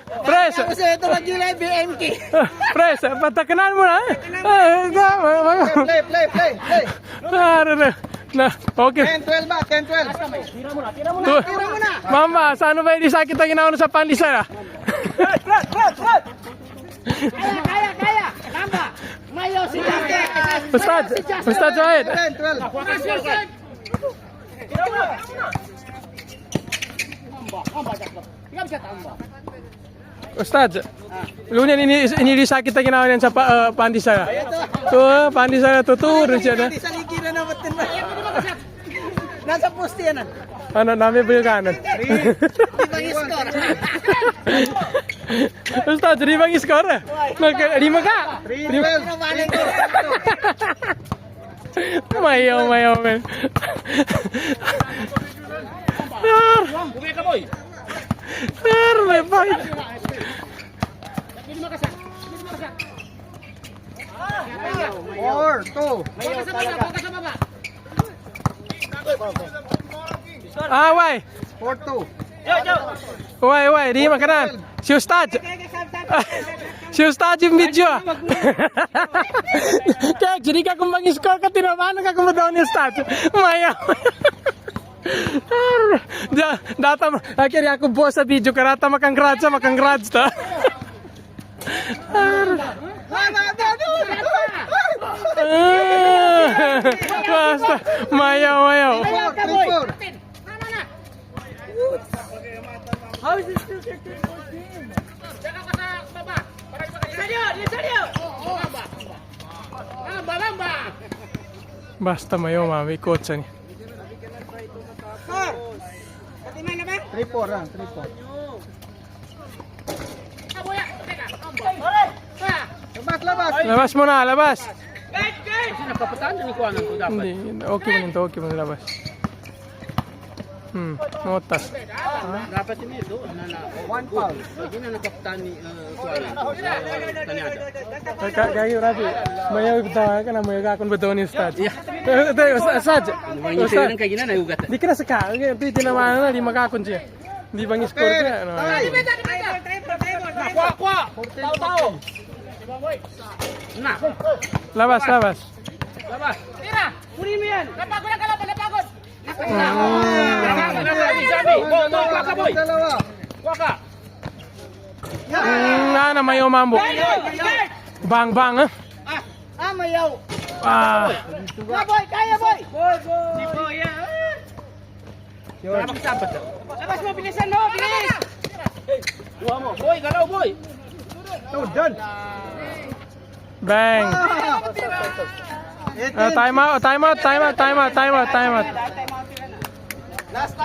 Pres. Kasi ito mag-gilay BMK. Pres, patakanan mo na. Play. Na, okay. 10-12 ba? 10-12. Tira mo na. Mama, saan ba hindi sakit ang ginawa sa pandisa? Kaya. Tama. Mayo si Justin. Ustad Joed. 10-12. Ustad, lunya ini sakit ang ginawa niyan sa pandisa. To, pandisa tuturo siya na. Hindi sa ligi na naman din ba? Nasa poste yan. Ano, namin ba yung kanan? Di ba i-score? Ustad, di bang i-score? Lima ka? 3-12. Mayaw, men. Bumay ka, boy. May fight. Four, two. Why? 4-2. Why, di makanan. Si Ustad. Si Ustad yung video. Kaya, jadi ka kung mag-score ka, tinamaan ka kung daw ni Ustad. Mayaw. Data akhirnya aku bos sa video karata makang grudge ta. Basta mayaw. How is it still 13-14? Basta mayaw mami coach ni. 3-4 lang, 3-4. Labas. Labas mo na, labas. Kasi napapataan ni Kuanan ko dapat. Hindi, okay mo labas. Notas. Dapat ini do na 1 foul. Hindi na napapataan ni Kuanan. Tanyada. Kayo rabi. Mayaw bitaw ka na mayaw ka kun betul ni Ustad. Ustad. Yung sa'yo ng kagina na ugat. Di ka na saka, di tinamaan na, di makakon siya. Di bang score ka? Ano? Kwa! Tao! Na! Labas. Labas! Tira! Kunin mo yan! Napagod ang kalaban! Napagod! Kwa ka, boy! Kwa ka! Na mayaw mambo. Bang, ha? Mayaw! Boy! Kaya, boy! Si boy, labas mo, bilisan mo! Bilis! Kuha mo! Boy! Galaw, boy! Done! Bang. Time out. Last time.